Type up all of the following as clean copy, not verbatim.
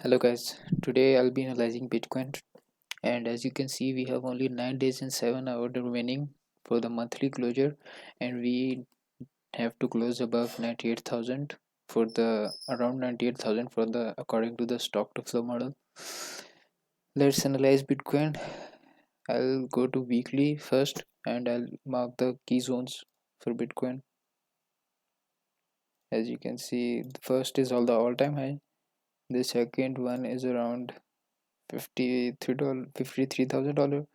Hello guys, today I'll be analyzing Bitcoin, and as you can see we have only 9 days and 7 hours remaining for the monthly closure, and we have to close above 98,000 for the around 98,000 for the according to the stock to flow model. Let's analyze Bitcoin. I'll go to weekly first and I'll mark the key zones for Bitcoin. As you can see, the first is all-time high. The second one is around $53,000,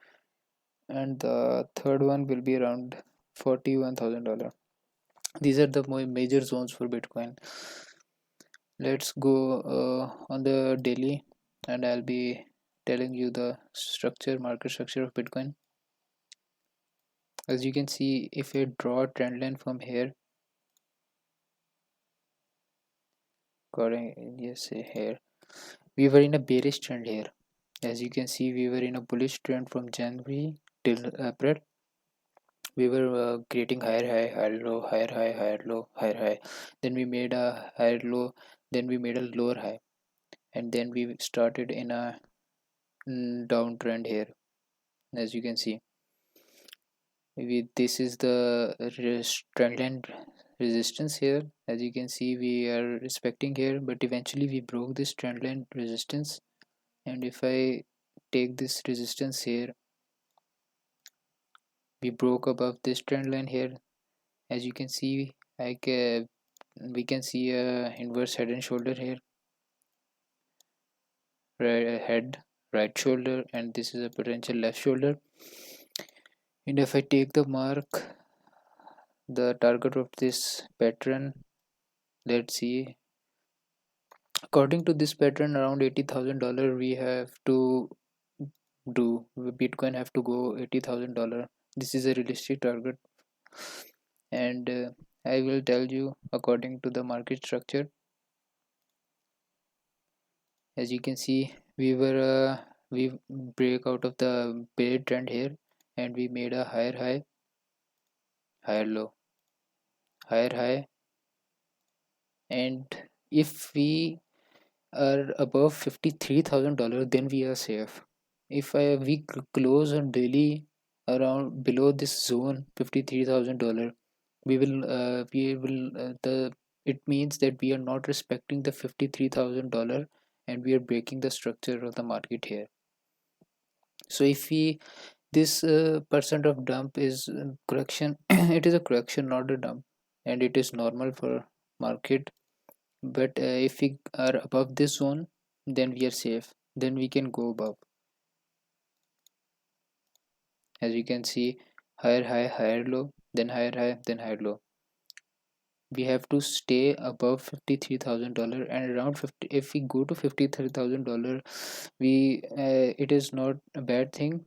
and the third one will be around $41,000. These are the major zones for Bitcoin. Let's go on the daily, and I'll be telling you the market structure of Bitcoin. As you can see, if I draw a trend line from here, here, we were in a bearish trend here. As you can see, we were in a bullish trend from January till April. We were creating higher high, higher low, higher high, higher low, higher high. Then we made a higher low, then we made a lower high, and then we started in a downtrend here. As you can see, this is the trendline resistance here. As you can see, we are respecting here, but eventually we broke this trendline resistance. And if I take this resistance here, we broke above this trend line here. As you can see, we can see a inverse head and shoulder here, right shoulder, and this is a potential left shoulder. And if I take the mark, the target of this pattern, let's see, according to this pattern, around $80,000 we have to do. Bitcoin have to go $80,000. This is a realistic target, and I will tell you according to the market structure. As you can see, we break out of the bear trend here, and we made a higher high, higher low, higher high, and if we are above $53,000, then we are safe. If we close on daily around below this zone $53,000, the it means that we are not respecting the $53,000, and we are breaking the structure of the market here. So if we this percent of dump is correction, it is a correction, not a dump, and it is normal for market. But if we are above this zone, then we are safe, then we can go above. As you can see, higher high, higher low, then higher high, then higher low. We have to stay above $53,000, and around 50. If we go to $53,000, we it is not a bad thing,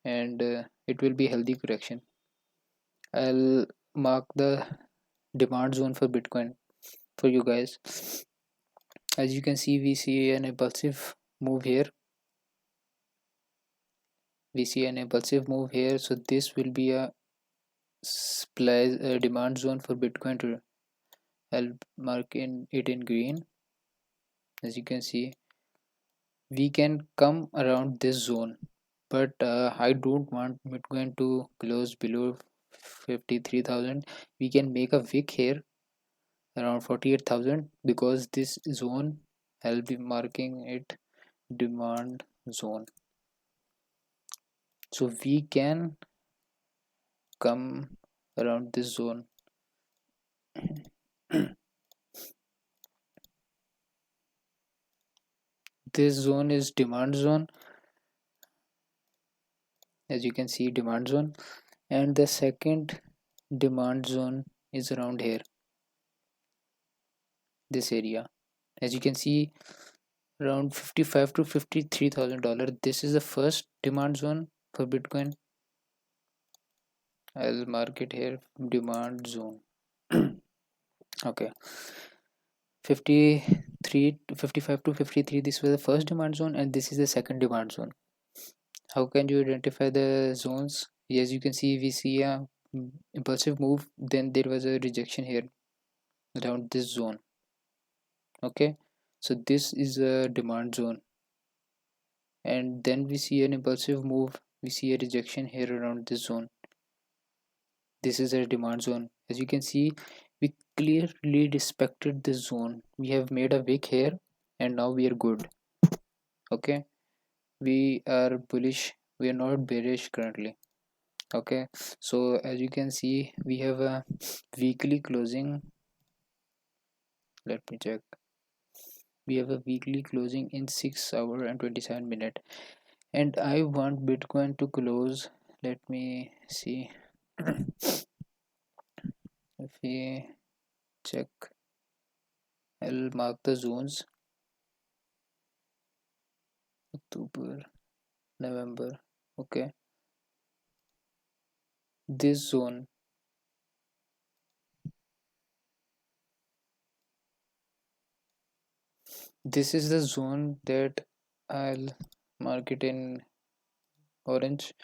and it will be healthy correction. I'll mark the demand zone for Bitcoin for you guys. As you can see, we see an impulsive move here. So this will be a demand zone for Bitcoin to. I'll mark it in green. As you can see, we can come around this zone, but I don't want Bitcoin to close below 53,000. We can make a wick here around 48,000, because this zone, I'll be marking it demand zone, so we can come around this zone. This zone is demand zone. As you can see, demand zone, and the second demand zone is around here, this area. As you can see, around 55 to $53,000. This is the first demand zone for Bitcoin. I'll mark it here, demand zone. Okay, 53 to 55 to 53, this was the first demand zone, and this is the second demand zone. How can you identify the zones? As you can see, we see a impulsive move, then there was a rejection here around this zone. Okay, So this is a demand zone, and then we see an impulsive move. We see a rejection here around this zone. This is a demand zone. As you can see, we clearly respected this zone. We have made a wick here, and now we are good. Okay, we are bullish, we are not bearish currently. Okay, so as you can see, we have a weekly closing. Let me check. We have a weekly closing in 6 hour and 27 minute, and I want Bitcoin to close. Let me see. If we check, I'll mark the zones: October, November. Okay, this zone, this is the zone that I'll mark it in orange,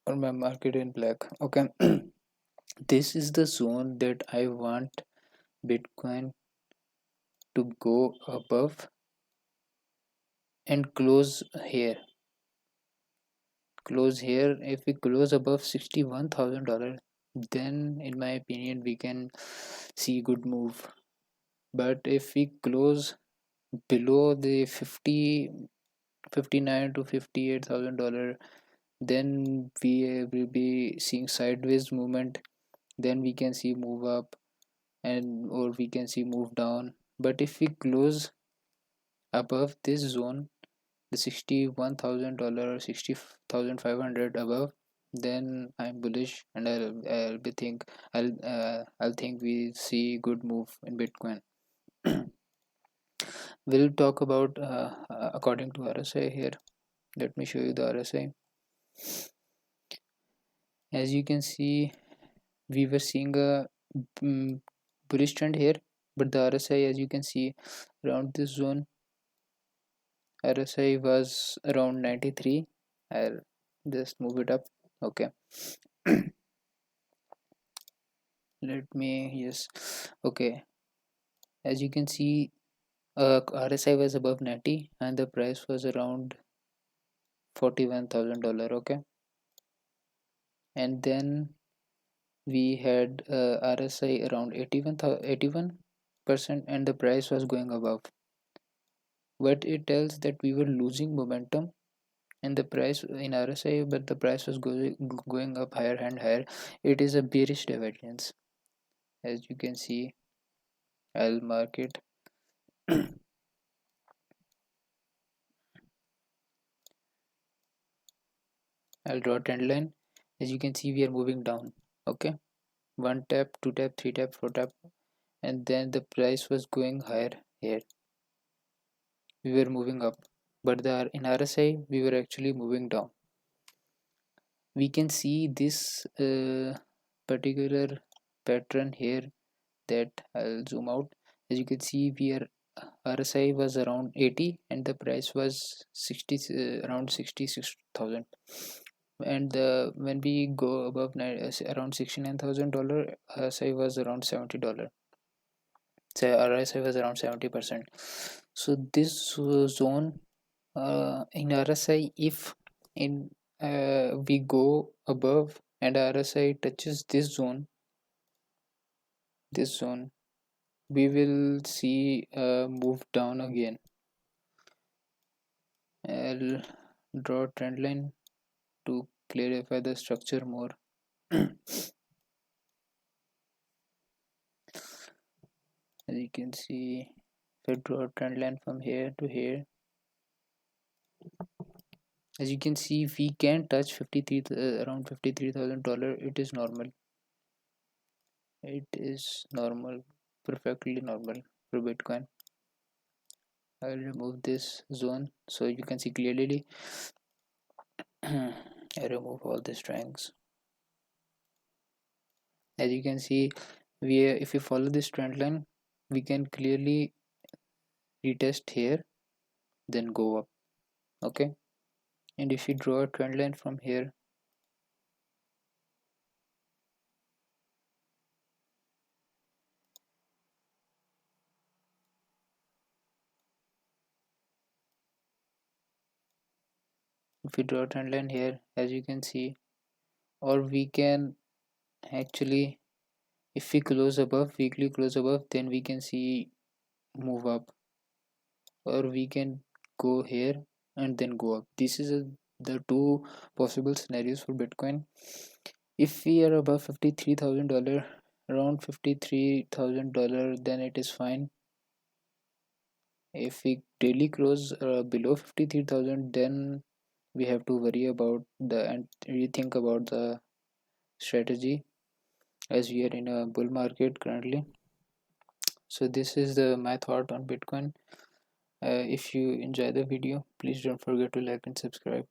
or my mark it in black. Okay. This is the zone that I want Bitcoin to go above and close here. Close here. If we close above $61,000, then in my opinion we can see good move. But if we close below the 59 to $58,000, then we will be seeing sideways movement. Then we can see move up, and or we can see move down. But if we close above this zone, the $61,000 or 60,500 above, then I'm bullish, and I'll think we see good move in Bitcoin. We'll talk about according to RSI here. Let me show you the RSI. As you can see, we were seeing a bullish trend here, but the RSI, as you can see, around this zone, RSI was around 93. I'll just move it up. Okay. Let me, yes. Okay. As you can see, RSI was above 90 and the price was around $41,000. Okay. And then we had RSI around 81% and the price was going above. But it tells that we were losing momentum in the price in RSI, but the price was going up higher and higher. It is a bearish divergence. As you can see, I'll mark it. I'll draw a trend line. As you can see, we are moving down. Okay, one tap, two tap, three tap, four tap, and then the price was going higher here. We were moving up, but in RSI we were actually moving down. We can see this particular pattern here, that I'll zoom out. As you can see, RSI was around 80 and the price was 60, around 66,000. And when we go above around $69,000, RSI was around $70. So RSI was around 70%. So this zone in RSI, if in we go above and RSI touches this zone, we will see move down again. I'll draw a trend line to clarify the structure more. As you can see, if I draw a trend line from here to here, as you can see, we can touch 53 around $53,000. It is normal. It is normal, perfectly normal for Bitcoin. I'll remove this zone so you can see clearly. I remove all the strings. As you can see, if we follow this trend line, we can clearly retest here, then go up. Okay, and if you draw a trend line from here, if we draw a trend line here, as you can see, or we can actually, if we close above, weekly close above, then we can see move up, or we can go here and then go up. This is the two possible scenarios for Bitcoin. If we are above $53,000, around $53,000, then it is fine. If we daily close below 53,000, then we have to worry about the and rethink about the strategy, as we are in a bull market currently. So this is my thought on Bitcoin. If you enjoy the video, please don't forget to like and subscribe.